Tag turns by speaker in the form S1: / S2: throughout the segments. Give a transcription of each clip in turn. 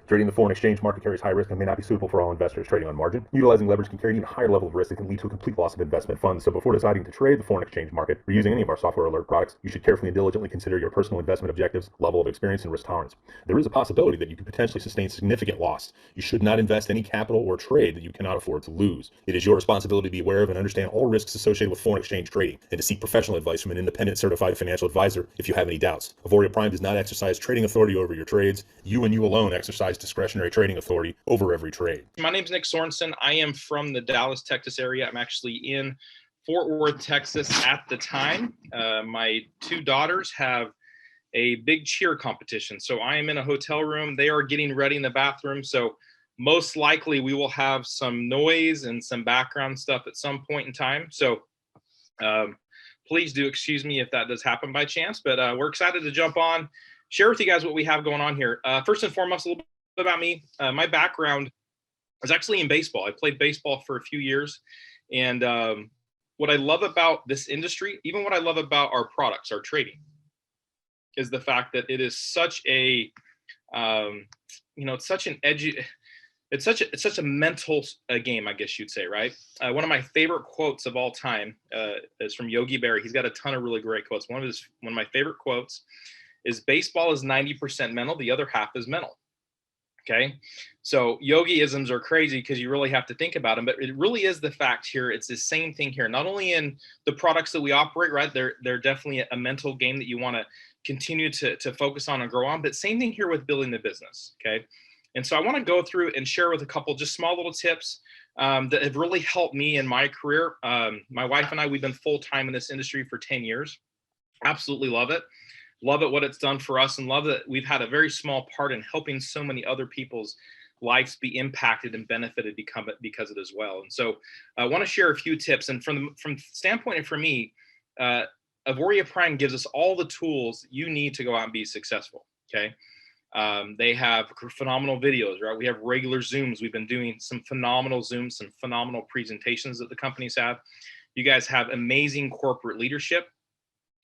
S1: Trading the foreign exchange market carries high risk and may not be suitable for all investors. Trading on margin, utilizing leverage can carry an even higher level of risk that can lead to a complete loss of investment funds. So before deciding to trade the foreign exchange market or using any of our software alert products, you should carefully and diligently consider your personal investment objectives, level of experience, and risk tolerance. There is a possibility that you could potentially sustain significant loss. You should not invest any capital or trade that you cannot afford to lose. It is your responsibility to be aware of and understand all risks associated with foreign exchange trading and to seek professional advice from an independent certified financial advisor if you have any doubts. Auvoria Prime does not exercise trading authority over your trades. You and you alone exercise discretionary trading authority over every trade.
S2: My name is Nick Sorenson. I am from the Dallas, Texas area. I'm actually in Fort Worth, Texas at the time. My two daughters have a big cheer competition. So I am in a hotel room. They are getting ready in the bathroom. So most likely we will have some noise and some background stuff at some point in time. So please do excuse me if that does happen by chance, but we're excited to jump on, share with you guys what we have going on here. First and foremost, a little bit about me. My background is actually in baseball. I played baseball for a few years. And what I love about this industry, even what I love about our products, our trading, is the fact that it is such a, it's such an it's such a mental game, I guess you'd say, right? One of my favorite quotes of all time is from Yogi Berra. He's got a ton of really great quotes. One of my favorite quotes is, "Baseball is 90% mental, the other half is mental." Okay, so yogi-isms are crazy because you really have to think about them, but it really is the fact here. It's the same thing here, not only in the products that we operate, right? They're definitely a mental game that you want to continue to focus on and grow on, but same thing here with building the business, okay? And so I want to go through and share with a couple just small little tips that have really helped me in my career. My wife and I, we've been full-time in this industry for 10 years. Absolutely love it. Love it, what it's done for us, and love that we've had a very small part in helping so many other people's lives be impacted and benefited because of it as well. And so I want to share a few tips. And from standpoint and for me, Auvoria Prime gives us all the tools you need to go out and be successful. Okay. They have phenomenal videos, right? We have regular Zooms. We've been doing some phenomenal Zooms, some phenomenal presentations that the companies have. You guys have amazing corporate leadership.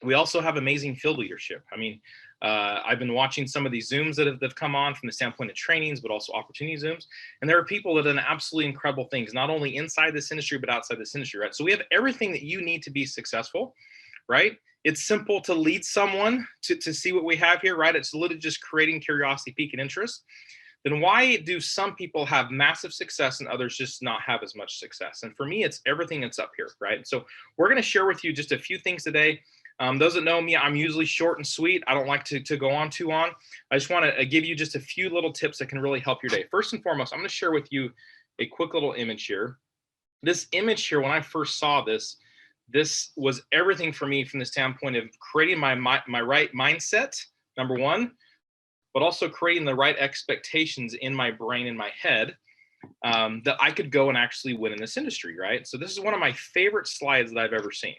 S2: We also have amazing field leadership. I mean, I've been watching some of these Zooms that have come on from the standpoint of trainings, but also opportunity Zooms. And there are people that have done absolutely incredible things, not only inside this industry, but outside this industry, right? So we have everything that you need to be successful, right? It's simple to lead someone to see what we have here, right? It's literally just creating curiosity, pique, and interest. Then why do some people have massive success and others just not have as much success? And for me, it's everything that's up here, right? So we're going to share with you just a few things today. Those that know me, I'm usually short and sweet. I don't like to go on too long. I just want to give you just a few little tips that can really help your day. First and foremost, I'm going to share with you a quick little image here. This image here, when I first saw this was everything for me from the standpoint of creating my right mindset, number one, but also creating the right expectations in my brain, in my head, that I could go and actually win in this industry, right? So this is one of my favorite slides that I've ever seen.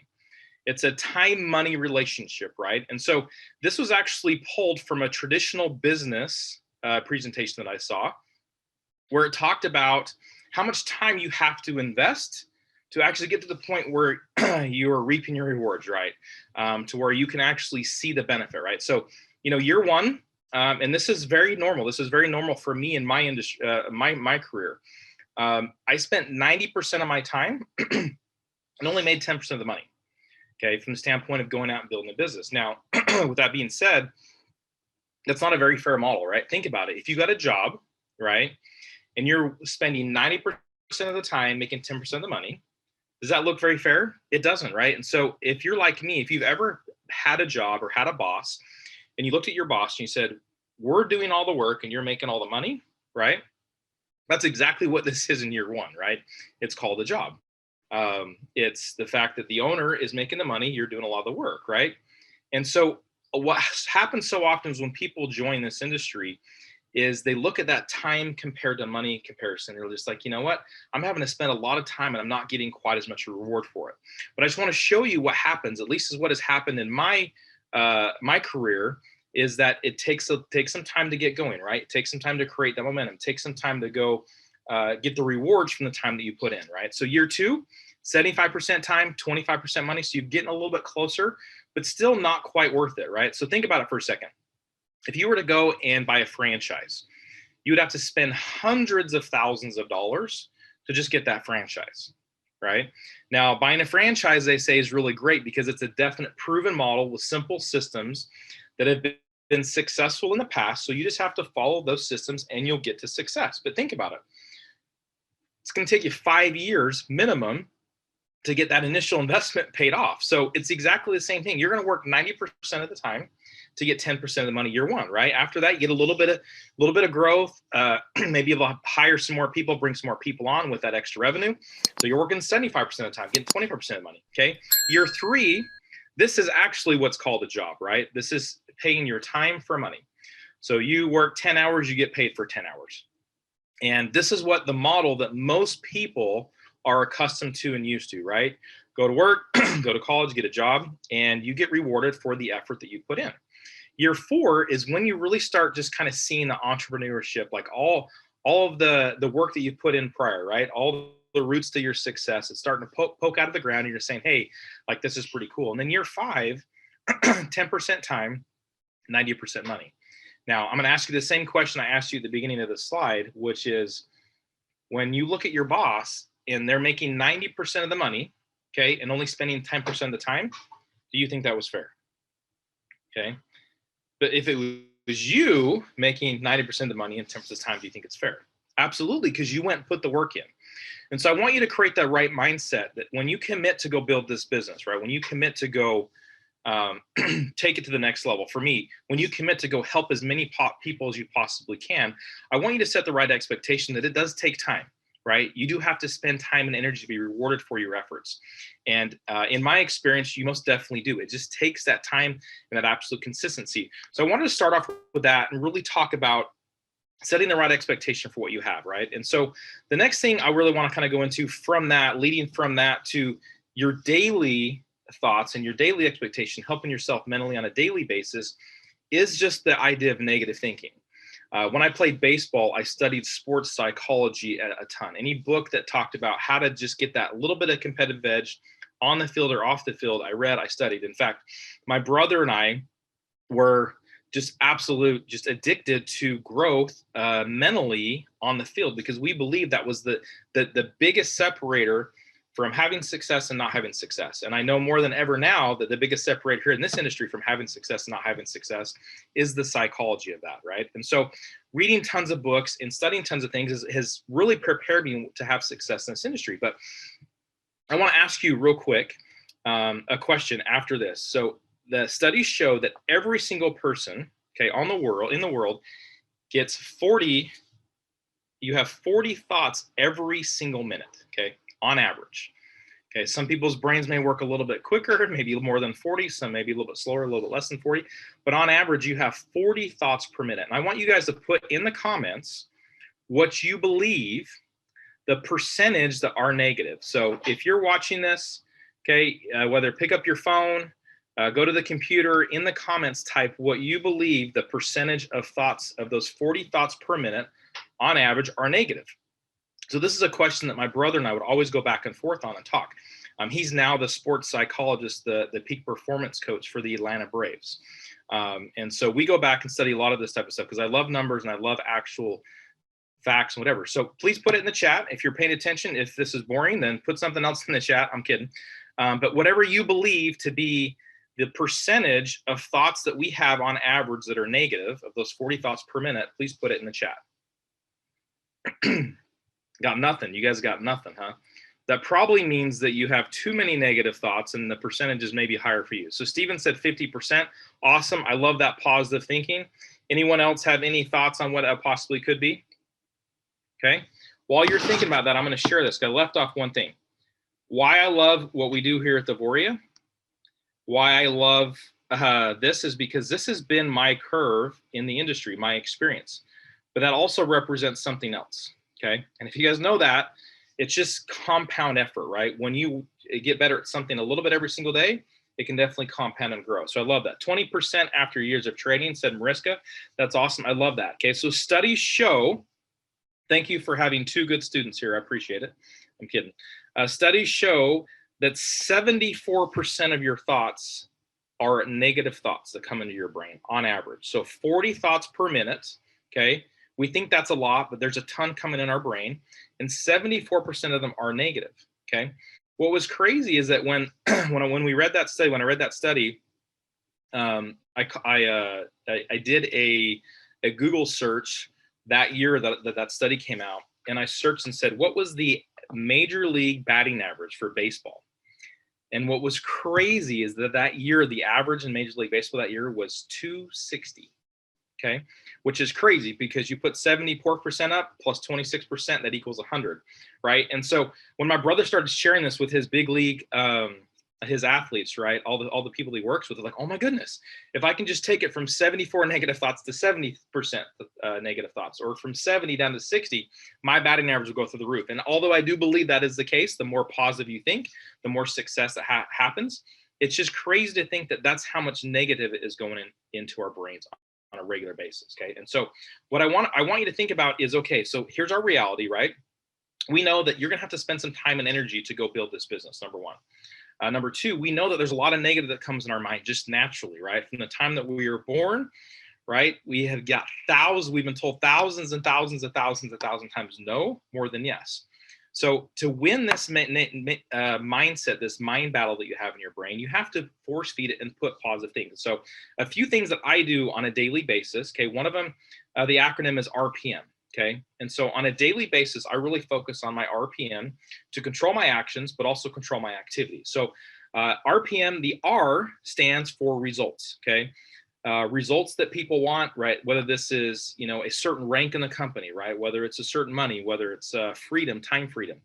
S2: It's a time-money relationship, right? And so this was actually pulled from a traditional business presentation that I saw, where it talked about how much time you have to invest to actually get to the point where you are reaping your rewards, right? To where you can actually see the benefit, right? So, year one, and this is very normal. This is very normal for me in my industry, my career. I spent 90% of my time and only made 10% of the money. Okay, from the standpoint of going out and building a business. Now, with that being said, that's not a very fair model, right? Think about it. If you got a job, right, and you're spending 90% of the time making 10% of the money, does that look very fair? It doesn't, right? And so if you're like me, if you've ever had a job or had a boss, and you looked at your boss and you said, "We're doing all the work and you're making all the money," right? That's exactly what this is in year one, right? It's called a job. It's the fact that the owner is making the money, you're doing a lot of the work, right? And so what happens so often is when people join this industry is they look at that time compared to money comparison. They're just like, you know what? I'm having to spend a lot of time and I'm not getting quite as much reward for it. But I just want to show you what happens, at least is what has happened in my career, is that it takes some time to get going, right? It takes some time to create that momentum. It takes some time to go get the rewards from the time that you put in, right? So year two, 75% time, 25% money. So you're getting a little bit closer, but still not quite worth it, right? So think about it for a second. If you were to go and buy a franchise, you would have to spend hundreds of thousands of dollars to just get that franchise, right? Now, buying a franchise, they say, is really great because it's a definite proven model with simple systems that have been successful in the past. So you just have to follow those systems and you'll get to success. But think about it. It's going to take you 5 years minimum to get that initial investment paid off. So it's exactly the same thing. You're going to work 90% of the time to get 10% of the money year one, right? After that, you get a little bit of growth. Maybe you'll hire some more people, bring some more people on with that extra revenue. So you're working 75% of the time, getting 25% of the money, okay? Year three, this is actually what's called a job, right? This is paying your time for money. So you work 10 hours, you get paid for 10 hours. And this is what the model that most people are accustomed to and used to, right? Go to work, go to college, get a job, and you get rewarded for the effort that you put in. Year four is when you really start just kind of seeing the entrepreneurship, like all of the work that you put in prior, right? All the roots to your success. It's starting to poke out of the ground and you're saying, hey, like this is pretty cool. And then year five, 10% time, 90% money. Now, I'm going to ask you the same question I asked you at the beginning of the slide, which is when you look at your boss and they're making 90% of the money, okay, and only spending 10% of the time, do you think that was fair? Okay. But if it was you making 90% of the money in 10% of the time, do you think it's fair? Absolutely, because you went and put the work in. And so I want you to create that right mindset that when you commit to go build this business, right, when you commit to go take it to the next level. For me, when you commit to go help as many people as you possibly can, I want you to set the right expectation that it does take time, right? You do have to spend time and energy to be rewarded for your efforts. And in my experience, you most definitely do. It just takes that time and that absolute consistency. So I wanted to start off with that and really talk about setting the right expectation for what you have, right? And so the next thing I really want to kind of go into from that, leading from that to your daily thoughts and your daily expectation, helping yourself mentally on a daily basis, is just the idea of negative thinking. When I played baseball, I studied sports psychology a ton. Any book that talked about how to just get that little bit of competitive edge on the field or off the field, I read, I studied. In fact, my brother and I were just addicted to growth mentally on the field because we believed that was the biggest separator from having success and not having success. And I know more than ever now that the biggest separator here in this industry from having success and not having success is the psychology of that, right? And so reading tons of books and studying tons of things has really prepared me to have success in this industry. But I want to ask you real quick a question after this. So the studies show that every single person, okay, in the world gets 40, you have 40 thoughts every single minute, okay? On average. Okay, some people's brains may work a little bit quicker, maybe more than 40, some maybe a little bit slower, a little bit less than 40, but on average, you have 40 thoughts per minute. And I want you guys to put in the comments what you believe the percentage that are negative. So if you're watching this, okay, whether pick up your phone, go to the computer, in the comments, type what you believe the percentage of thoughts of those 40 thoughts per minute on average are negative. So this is a question that my brother and I would always go back and forth on and talk. He's now the sports psychologist, the peak performance coach for the Atlanta Braves. And so we go back and study a lot of this type of stuff because I love numbers and I love actual facts and whatever. So please put it in the chat if you're paying attention. If this is boring, then put something else in the chat. I'm kidding. But whatever you believe to be the percentage of thoughts that we have on average that are negative, of those 40 thoughts per minute, please put it in the chat. Got nothing. You guys got nothing, huh? That probably means that you have too many negative thoughts and the percentages may be higher for you. So Steven said 50%. Awesome. I love that positive thinking. Anyone else have any thoughts on what that possibly could be? Okay. While you're thinking about that, I'm going to share this. I left off one thing. Why I love what we do here at Auvoria, why I love this is because this has been my curve in the industry, my experience. But that also represents something else. Okay. And if you guys know that, it's just compound effort, right? When you get better at something a little bit every single day, it can definitely compound and grow. So I love that. 20% after years of trading, said Mariska. That's awesome. I love that. Okay. So studies show, thank you for having two good students here. I appreciate it. I'm kidding. Studies show that 74% of your thoughts are negative thoughts that come into your brain on average. So 40 thoughts per minute. Okay. We think that's a lot, but there's a ton coming in our brain, and 74% of them are negative. Okay. What was crazy is that when when we read that study, when I read that study, I did a Google search that year that study came out, and I searched and said, what was the major league batting average for baseball? And what was crazy is that year, the average in Major League Baseball that year was 260. Okay, which is crazy because you put 74% up plus 26%, that equals 100, right? And so when my brother started sharing this with his big league, his athletes, right, all the people he works with, are like, oh my goodness, if I can just take it from 74 negative thoughts to 70% negative thoughts, or from 70 down to 60, my batting average will go through the roof. And although I do believe that is the case, the more positive you think, the more success that happens. It's just crazy to think that that's how much negative is going into our brains on a regular basis. Okay. And so what I want you to think about is, okay, so here's our reality, right? We know that you're going to have to spend some time and energy to go build this business. Number one. Number two, we know that there's a lot of negative that comes in our mind just naturally, right? From the time that we were born, right? We have got we've been told thousands and thousands and thousands and thousands of times no more than yes. So to win this mindset, this mind battle that you have in your brain, you have to force feed it and put positive things. So a few things that I do on a daily basis, okay, one of them, the acronym is RPM, okay? And so on a daily basis, I really focus on my RPM to control my actions, but also control my activities. So RPM, the R stands for results, okay? Results that people want, right? Whether this is, a certain rank in the company, right? Whether it's a certain money, whether it's freedom, time freedom,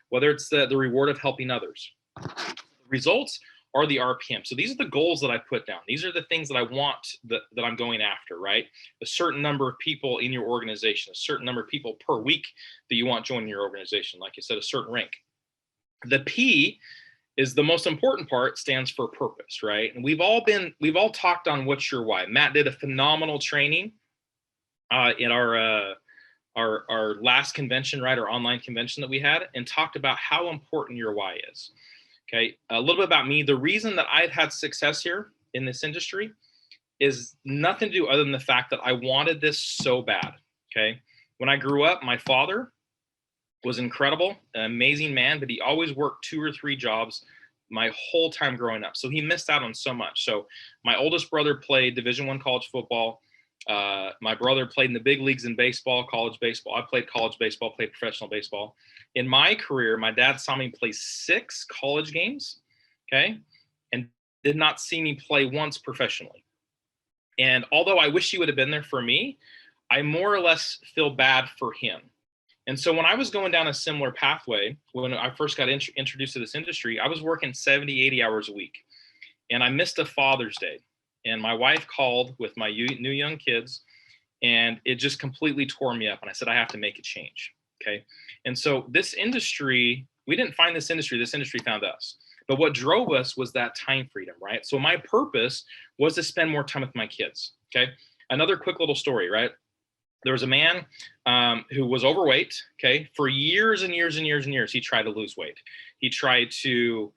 S2: whether it's the reward of helping others. Results are the RPM. So these are the goals that I put down. These are the things that I want that I'm going after, right? A certain number of people in your organization, a certain number of people per week that you want joining your organization. Like you said, a certain rank. The P is the most important part, stands for purpose, right? And we've all talked on what's your why. Matt did a phenomenal training in our last convention, right? Our online convention that we had, and talked about how important your why is. Okay, a little bit about me. The reason that I've had success here in this industry is nothing to do other than the fact that I wanted this so bad. Okay, when I grew up, my father was incredible, an amazing man, but he always worked 2 or 3 jobs my whole time growing up. So he missed out on so much. So my oldest brother played Division I college football. My brother played in the big leagues in baseball, college baseball. I played college baseball, played professional baseball. In my career, my dad saw me play 6 college games, okay, and did not see me play once professionally. And although I wish he would have been there for me, I more or less feel bad for him. And so when I was going down a similar pathway, when I first got introduced to this industry, I was working 70, 80 hours a week. And I missed a Father's Day. And my wife called with my new young kids, and it just completely tore me up. And I said, I have to make a change. Okay. And so this industry, we didn't find this industry found us. But what drove us was that time freedom, right? So my purpose was to spend more time with my kids. Okay. Another quick little story, right? There was a man who was overweight, okay, for years and years and years and years. He tried to lose weight. He tried to,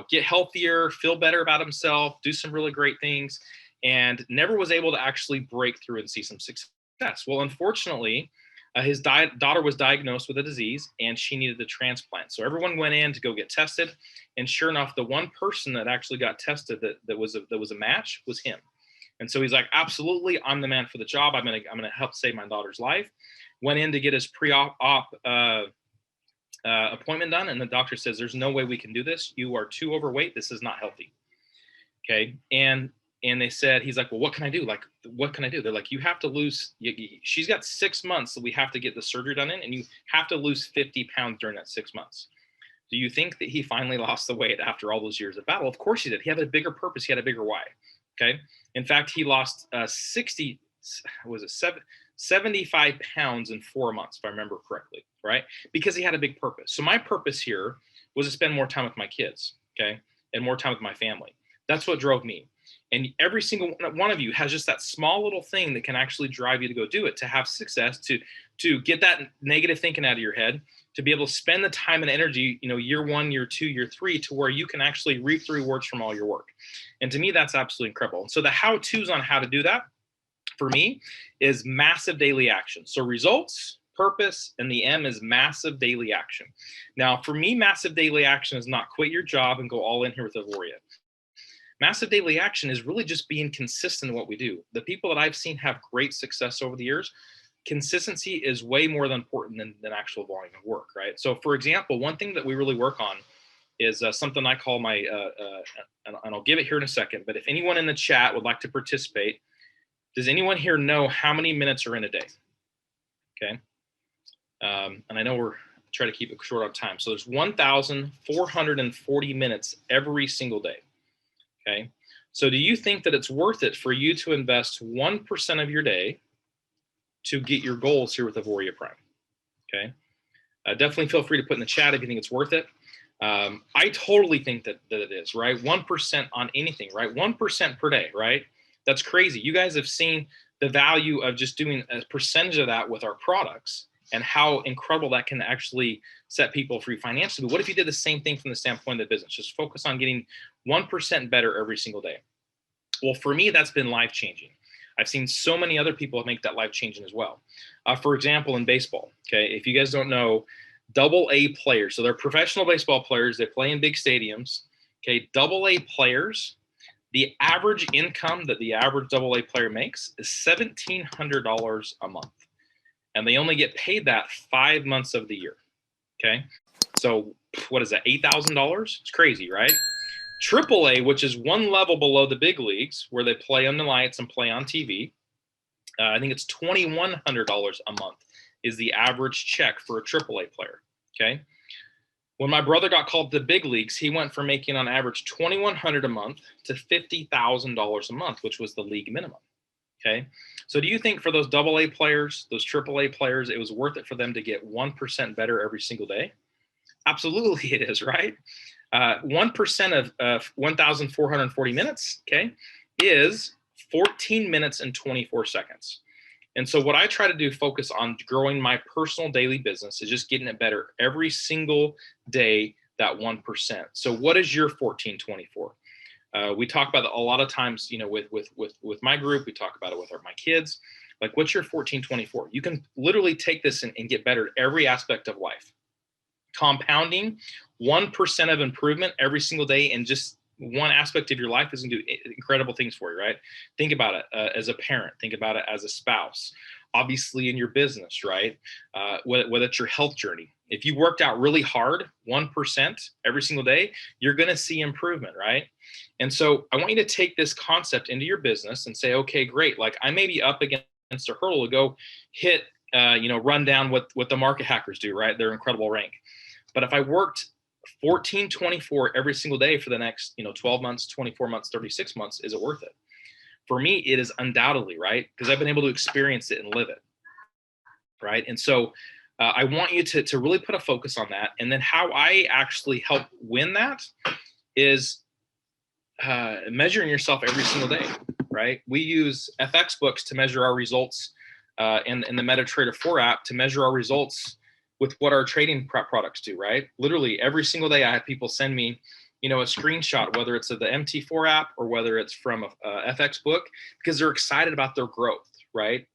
S2: get healthier, feel better about himself, do some really great things, and never was able to actually break through and see some success. Well, unfortunately, his daughter was diagnosed with a disease, and she needed a transplant. So everyone went in to go get tested, and sure enough, the one person that actually got tested that was a match was him. And so he's like, absolutely, I'm the man for the job. I'm gonna help save my daughter's life. Went in to get his pre-op appointment done, and the doctor says, there's no way we can do this. You are too overweight. This is not healthy. Okay. And they said, he's like, well, what can I do? Like, what can I do? They're like, you have to lose, she's got 6 months that we have to get the surgery done in, and you have to lose 50 pounds during that 6 months. Do you think that he finally lost the weight after all those years of battle? Of course he did. He had a bigger purpose. He had a bigger why. Okay. In fact, he lost 75 pounds in 4 months, if I remember correctly, right? Because he had a big purpose. So my purpose here was to spend more time with my kids, okay, and more time with my family. That's what drove me. And every single one of you has just that small little thing that can actually drive you to go do it, to have success, to get that negative thinking out of your head, to be able to spend the time and energy, year 1, year 2, year 3, to where you can actually reap the rewards from all your work. And to me, that's absolutely incredible. And so the how-tos on how to do that for me is massive daily action. So results, purpose, and the M is massive daily action. Now, for me, massive daily action is not quit your job and go all in here with Auvoria. Massive daily action is really just being consistent in what we do. The people that I've seen have great success over the years, consistency is way more important than actual volume of work, right? So for example, one thing that we really work on is something I call my, and I'll give it here in a second, but if anyone in the chat would like to participate, does anyone here know how many minutes are in a day? Okay. And I know we're trying to keep it short on time. So there's 1,440 minutes every single day. Okay. So do you think that it's worth it for you to invest 1% of your day to get your goals here with Auvoria Prime? Okay. Definitely feel free to put in the chat if you think it's worth it. I totally think that it is, right? 1% on anything, right? 1% per day, right? That's crazy. You guys have seen the value of just doing a percentage of that with our products and how incredible that can actually set people free financially. But what if you did the same thing from the standpoint of the business? Just focus on getting 1% better every single day. Well, for me, that's been life-changing. I've seen so many other people make that life-changing as well. For example, in baseball, okay, if you guys don't know, AA players, so they're professional baseball players, they play in big stadiums, okay, AA players, the average income that the average AA player makes is $1,700 a month. And they only get paid that 5 months of the year, okay? So what is that, $8,000? It's crazy, right? AAA, which is one level below the big leagues, where they play on the lights and play on TV, I think it's $2,100 a month is the average check for a AAA player, okay? When my brother got called to the big leagues, he went from making on average $2,100 a month to $50,000 a month, which was the league minimum, okay? So do you think for those AA players, those AAA players, it was worth it for them to get 1% better every single day? Absolutely it is, right? 1% of 1,440 minutes, okay, is 14 minutes and 24 seconds. And so what I try to do, focus on growing my personal daily business, is just getting it better every single day, that 1%. So what is your 1424? We talk about it a lot of times, with my group, we talk about it with my kids. Like, what's your 1424? You can literally take this and get better at every aspect of life. Compounding 1% of improvement every single day in just one aspect of your life is going to do incredible things for you, right? Think about it as a parent. Think about it as a spouse. Obviously in your business, right? Whether it's your health journey. If you worked out really hard, 1% every single day, you're going to see improvement, right? And so I want you to take this concept into your business and say, okay, great. Like, I may be up against a hurdle to go hit, run down what the market hackers do, right? Their incredible rank. But if I worked 1424 every single day for the next 12 months, 24 months, 36 months, is it worth it? For me, it is undoubtedly, right? Because I've been able to experience it and live it, right? And so I want you to really put a focus on that. And then how I actually help win that is measuring yourself every single day, right? We use FX books to measure our results, and the MetaTrader 4 app to measure our results with what our trading products do, right? Literally every single day I have people send me, a screenshot, whether it's of the MT4 app or whether it's from a FX book, because they're excited about their growth, right?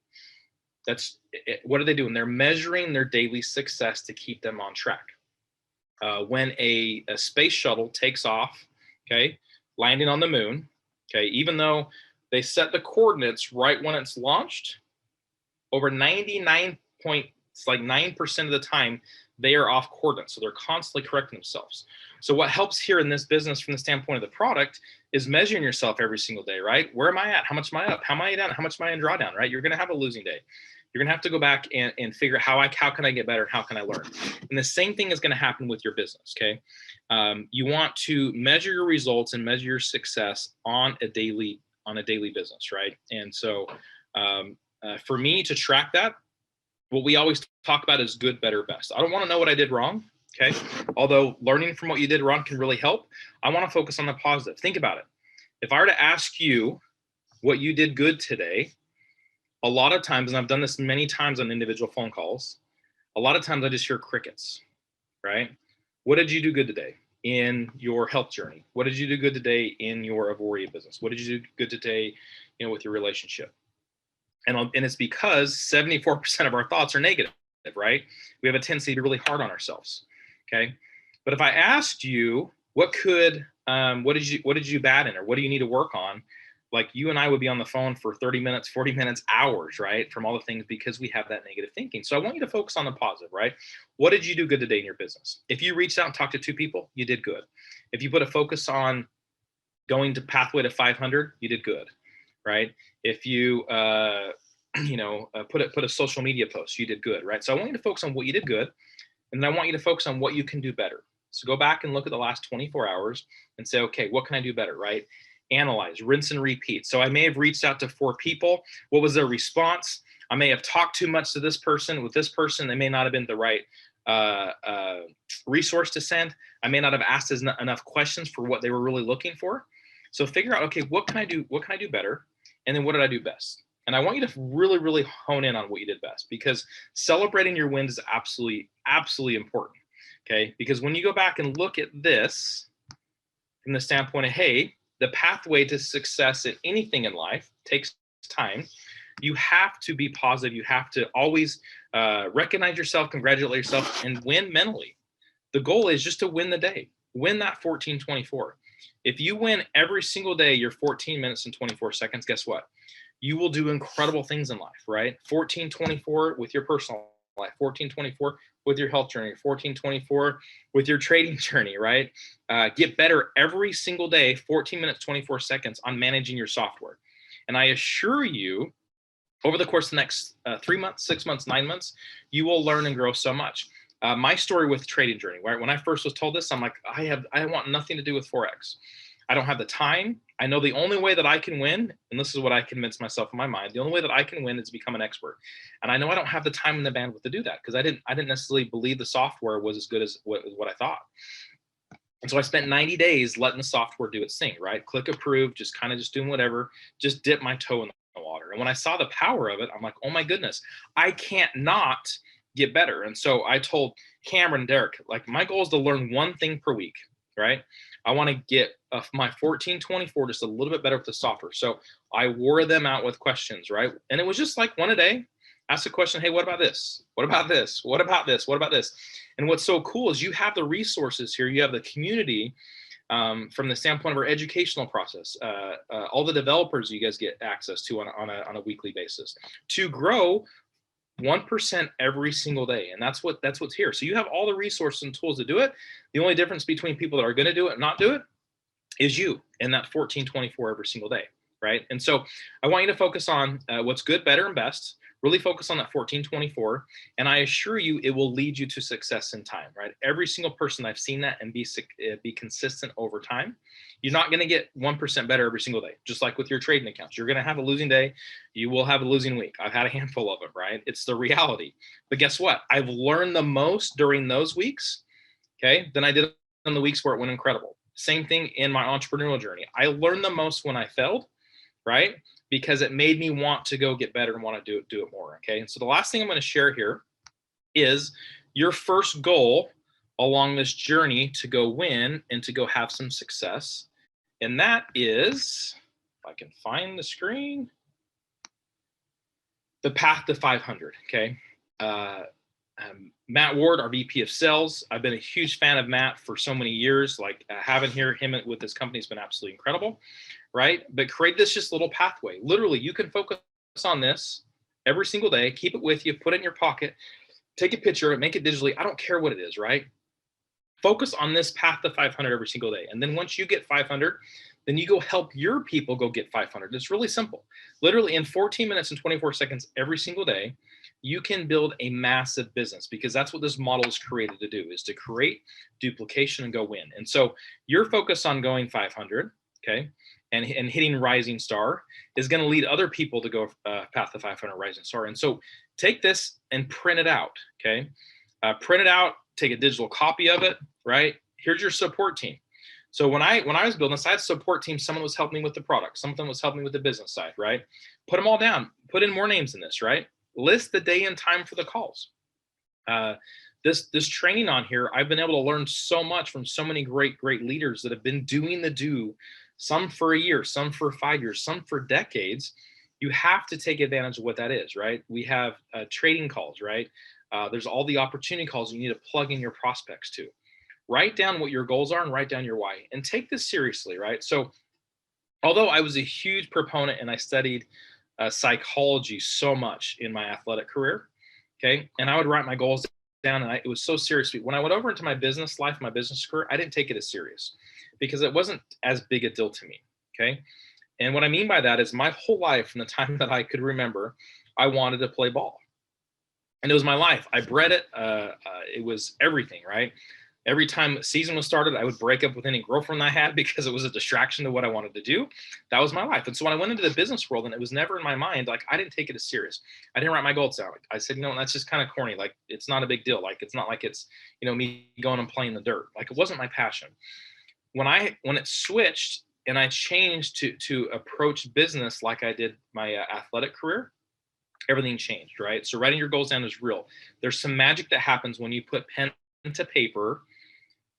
S2: That's what are they doing? They're measuring their daily success to keep them on track. When a space shuttle takes off, okay, landing on the moon, okay, even though they set the coordinates right when it's launched, over 9% of the time they are off coordinates. So they're constantly correcting themselves. So what helps here in this business from the standpoint of the product is measuring yourself every single day, right? Where am I at? How much am I up? How am I down? How much am I in drawdown, right? You're going to have a losing day. You're going to have to go back and figure out how can I get better and how can I learn? And the same thing is going to happen with your business, okay? You want to measure your results and measure your success on a daily business, right? And so for me to track that, what we always talk about is good, better, best. I don't want to know what I did wrong, okay? Although learning from what you did wrong can really help. I want to focus on the positive. Think about it. If I were to ask you what you did good today, a lot of times, and I've done this many times on individual phone calls, a lot of times I just hear crickets. right? What did you do good today in your health journey? What did you do good today in your Auvoria business? What did you do good today, with your relationship? And it's because 74% of our thoughts are negative, right? We have a tendency to be really hard on ourselves. Okay. But if I asked you, what did you do bad in, or what do you need to work on? Like, you and I would be on the phone for 30 minutes, 40 minutes, hours, right? From all the things, because we have that negative thinking. So I want you to focus on the positive, right? What did you do good today in your business? If you reached out and talked to 2 people, you did good. If you put a focus on going to pathway to 500, you did good, right? If you put a social media post, you did good, right? So I want you to focus on what you did good, and then I want you to focus on what you can do better. So go back and look at the last 24 hours and say, okay, what can I do better, right? Analyze, rinse and repeat. So I may have reached out to 4 people. What was their response? I may have talked too much to this person. With this person, they may not have been the right resource to send. I may not have asked enough questions for what they were really looking for. So figure out, okay, what can I do? What can I do better? And then what did I do best? And I want you to really, really hone in on what you did best, because celebrating your wins is absolutely, absolutely important. Okay. Because when you go back and look at this from the standpoint of, hey, the pathway to success in anything in life takes time. You have to be positive. You have to always recognize yourself, congratulate yourself, and win mentally. The goal is just to win the day, win that 1424. If you win every single day, your 14 minutes and 24 seconds, guess what? You will do incredible things in life, right? 1424 with your personal life, 1424 with your health journey, 1424 with your trading journey, right? Get better every single day, 14 minutes, 24 seconds on managing your software. And I assure you, over the course of the next 3 months, 6 months, 9 months, you will learn and grow so much. My story with trading journey, right? When I first was told this, I'm like, I want nothing to do with Forex. I don't have the time. I know the only way that I can win, and this is what I convinced myself in my mind, the only way that I can win is to become an expert. And I know I don't have the time and the bandwidth to do that, because I didn't necessarily believe the software was as good as what I thought. And so I spent 90 days letting the software do its thing, right? Click approve, just doing whatever, just dip my toe in the water. And when I saw the power of it, I'm like, oh my goodness, I can't not get better. And so I told Cameron and Derek, like, my goal is to learn one thing per week, right? I want to get my 1424 just a little bit better with the software. So I wore them out with questions, right? And it was just like one a day. Ask a question, hey, what about this? What about this? What about this? What about this? And what's so cool is you have the resources here. You have the community from the standpoint of our educational process, all the developers you guys get access to on a weekly basis to grow 1% every single day. And that's what's here. So you have all the resources and tools to do it. The only difference between people that are going to do it and not do it is you in that 1424 every single day, right? And so I want you to focus on what's good, better, and best. Really focus on that 1424, and I assure you it will lead you to success in time, right? Every single person I've seen that and be consistent over time. You're not going to get 1% better every single day, just like with your trading accounts. You're going to have a losing day. You will have a losing week. I've had a handful of them, right? It's the reality. But guess what? I've learned the most during those weeks, okay, than I did in the weeks where it went incredible. Same thing in my entrepreneurial journey. I learned the most when I failed, right? Because it made me want to go get better and want to do it more. Okay. And so the last thing I'm going to share here is your first goal along this journey to go win and to go have some success. And that is, if I can find the screen, the path to 500. Okay. Matt Ward, our VP of Sales. I've been a huge fan of Matt for so many years. Like having him with his company has been absolutely incredible, right? But create this just little pathway. Literally, you can focus on this every single day. Keep it with you. Put it in your pocket. Take a picture of it. Make it digitally. I don't care what it is, right? Focus on this path to 500 every single day. And then once you get 500, then you go help your people go get 500. It's really simple. Literally in 14 minutes and 24 seconds every single day, you can build a massive business, because that's what this model is created to do, is to create duplication and go win. And so your focus on going 500, okay, and hitting rising star is going to lead other people to go path to 500 rising star. And so take this and print it out, okay? Print it out, take a digital copy of it, right? Here's your support team. So when I was building this, I had a support team. Someone was helping me with the product. Someone was helping me with the business side, right? Put them all down. Put in more names in this, right? List the day and time for the calls. The this training on here, I've been able to learn so much from so many great leaders that have been doing the do, some for a year, some for 5 years, some for decades. You have to take advantage of what that is, right? We have trading calls, right? There's all the opportunity calls you need to plug in your prospects to. Write down what your goals are and write down your why, and take this seriously, right? So although I was a huge proponent and I studied psychology so much in my athletic career, okay, and I would write my goals down, and it was so serious. When I went over into my business life, my business career, I didn't take it as serious because it wasn't as big a deal to me, okay? And what I mean by that is my whole life, from the time that I could remember, I wanted to play ball. And it was my life. I bred it. It was everything, right? Every time season was started, I would break up with any girlfriend I had because it was a distraction to what I wanted to do. That was my life. And so when I went into the business world, and it was never in my mind, like, I didn't take it as serious. I didn't write my goals down. I said, that's just kind of corny. Like, it's not a big deal. Like, it's not like it's, me going and playing the dirt. Like, it wasn't my passion. When it switched and I changed to approach business like I did my athletic career, everything changed, right? So writing your goals down is real. There's some magic that happens when you put pen to paper.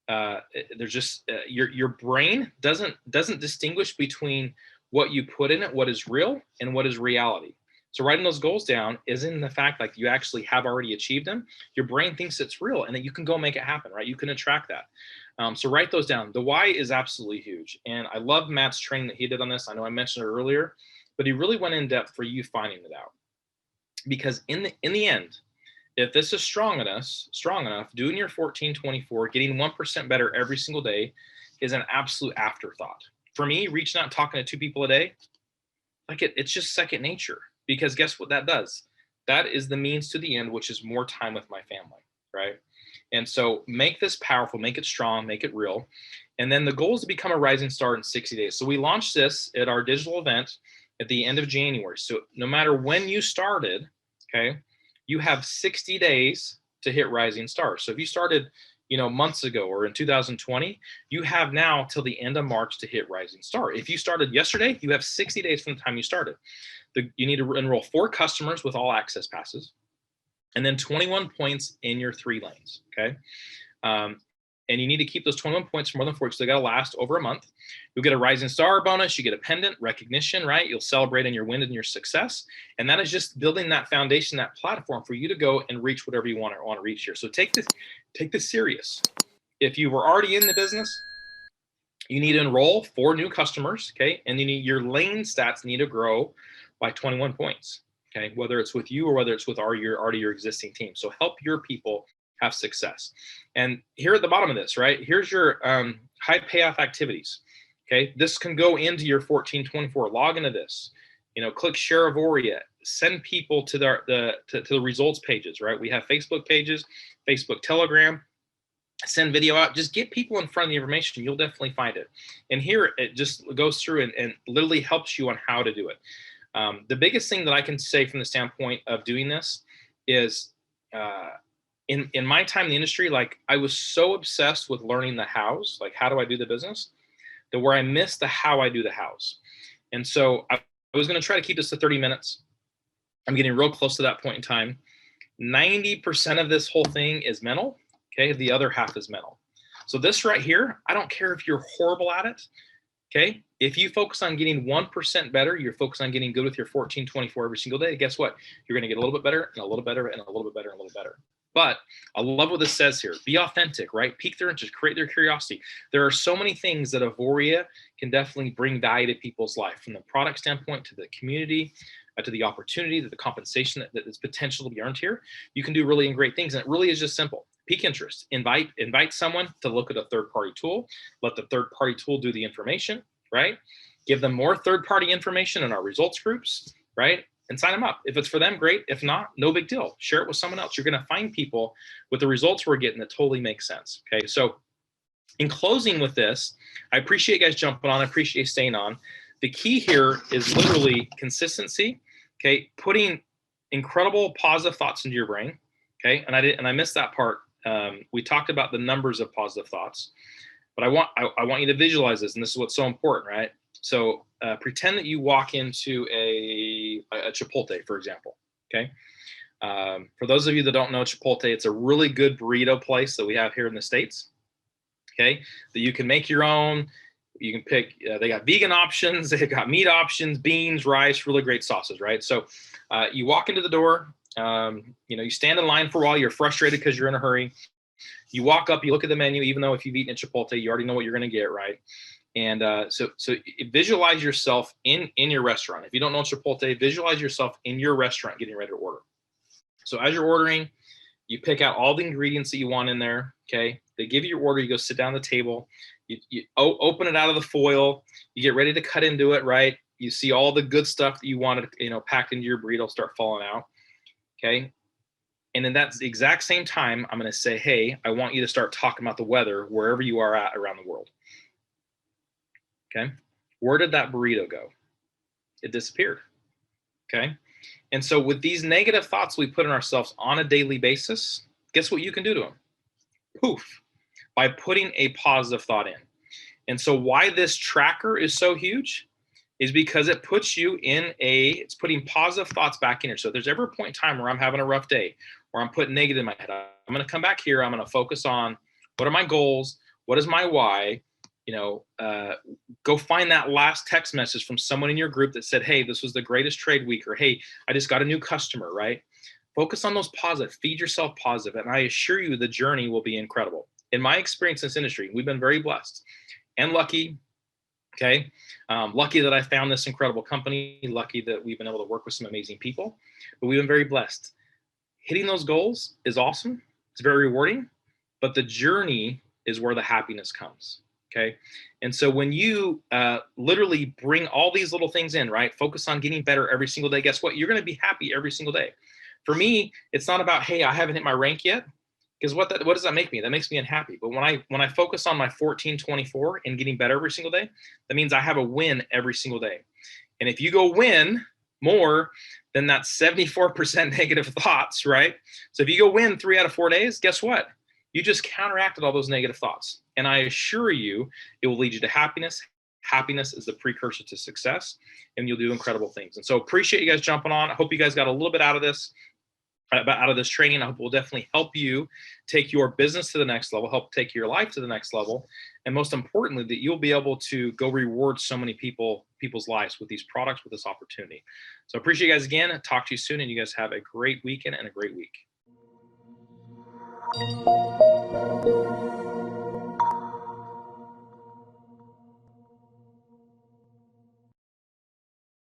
S2: There's just your brain doesn't distinguish between what you put in it, what is real and what is reality. So writing those goals down is in the fact, like, you actually have already achieved them. Your brain thinks it's real, and that you can go make it happen, right? You can attract that. So write those down. The why is absolutely huge, and I love Matt's training that he did on this. I know I mentioned it earlier, but he really went in depth for you finding it out. Because in the end, if this is strong enough, doing your 14-24, getting 1% better every single day is an absolute afterthought. For me, reaching out and talking to 2 people a day, like, it's just second nature. Because guess what that does? That is the means to the end, which is more time with my family, right? And so make this powerful, make it strong, make it real. And then the goal is to become a rising star in 60 days. So we launched this at our digital event at the end of January. So no matter when you started, okay, you have 60 days to hit rising stars. So if you started, months ago or in 2020, you have now till the end of March to hit rising star. If you started yesterday, you have 60 days from the time you started. You need to enroll 4 customers with all access passes, and then 21 points in your 3 lanes, okay? And you need to keep those 21 points for more than 4 weeks. So they got to last over a month. You'll get a rising star bonus. You get a pendant, recognition, right? You'll celebrate in your win and your success. And that is just building that foundation, that platform for you to go and reach whatever you want to reach here. So take this serious. If you were already in the business, you need to enroll 4 new customers, okay? And your lane stats need to grow by 21 points, okay? Whether it's with you or whether it's with your existing team. So help your people have success. And here at the bottom of this, right, here's your high payoff activities. Okay, this can go into your 14-24. Log into this, click share Auvoria, send people to the results pages, right? We have Facebook pages, Facebook, Telegram, send video out, just get people in front of the information. You'll definitely find it. And here it just goes through and literally helps you on how to do it. The biggest thing that I can say from the standpoint of doing this is, in my time in the industry, like, I was so obsessed with learning the hows, like, how do I do the business, that where I missed the how I do the hows. And so I was going to try to keep this to 30 minutes. I'm getting real close to that point in time. 90% of this whole thing is mental. Okay. The other half is mental. So this right here, I don't care if you're horrible at it. Okay. If you focus on getting 1% better, you're focused on getting good with your 14-24 every single day. Guess what? You're going to get a little bit better and a little better and a little bit better and a little better. But I love what this says here. Be authentic, right? Pique their interest, create their curiosity. There are so many things that Auvoria can definitely bring value to people's life, from the product standpoint to the community, to the opportunity, to the compensation that is potential to be earned here. You can do really great things, and it really is just simple. Pique interest. Invite someone to look at a third-party tool. Let the third-party tool do the information, right? Give them more third-party information in our results groups, right? And sign them up. If it's for them, great. If not, no big deal. Share it with someone else. You're going to find people with the results we're getting that totally make sense. Okay. So in closing with this, I appreciate you guys jumping on. I appreciate you staying on. The key here is literally consistency. Okay. Putting incredible positive thoughts into your brain. Okay. And I missed that part. We talked about the numbers of positive thoughts, but I want you to visualize this. And this is what's so important, right? So pretend that you walk into a Chipotle, for example, okay? For those of you that don't know Chipotle, it's a really good burrito place that we have here in the States. Okay, that you can make your own. You can pick, they got vegan options, they've got meat options, beans, rice, really great sauces, right? So you walk into the door, you stand in line for a while, you're frustrated because you're in a hurry. You walk up, you look at the menu, even though if you've eaten at Chipotle, you already know what you're going to get, right? And so visualize yourself in your restaurant. If you don't know Chipotle, visualize yourself in your restaurant getting ready to order. So as you're ordering, you pick out all the ingredients that you want in there. Okay. They give you your order. You go sit down at the table. You open it out of the foil. You get ready to cut into it, right? You see all the good stuff that you wanted, packed into your burrito start falling out. Okay. And in that exact same time, I'm going to say, hey, I want you to start talking about the weather wherever you are at around the world. Okay. Where did that burrito go? It disappeared. Okay. And so with these negative thoughts we put in ourselves on a daily basis, guess what you can do to them? Poof, by putting a positive thought in. And so why this tracker is so huge is because it puts you it's putting positive thoughts back in here. So if there's ever a point in time where I'm having a rough day, or I'm putting negative in my head, I'm going to come back here. I'm going to focus on what are my goals? What is my why? Go find that last text message from someone in your group that said, hey, this was the greatest trade week, or hey, I just got a new customer, right? Focus on those positive, feed yourself positive, and I assure you the journey will be incredible. In my experience in this industry, we've been very blessed and lucky. Okay. Lucky that I found this incredible company, lucky that we've been able to work with some amazing people, but we've been very blessed. Hitting those goals is awesome. It's very rewarding, but the journey is where the happiness comes. Okay. And so when you literally bring all these little things in, right? Focus on getting better every single day. Guess what? You're going to be happy every single day. For me, it's not about, hey, I haven't hit my rank yet. Because what does that make me? That makes me unhappy. But when I focus on my 1424 and getting better every single day, that means I have a win every single day. And if you go win more than that 74% negative thoughts, right? So if you go win 3 out of 4 days, guess what? You just counteracted all those negative thoughts. And I assure you, it will lead you to happiness. Happiness is the precursor to success, and you'll do incredible things. And so appreciate you guys jumping on. I hope you guys got a little bit out of this training. I hope it will definitely help you take your business to the next level, help take your life to the next level. And most importantly, that you'll be able to go reward so many people's lives with these products, with this opportunity. So appreciate you guys again. Talk to you soon, and you guys have a great weekend and a great week.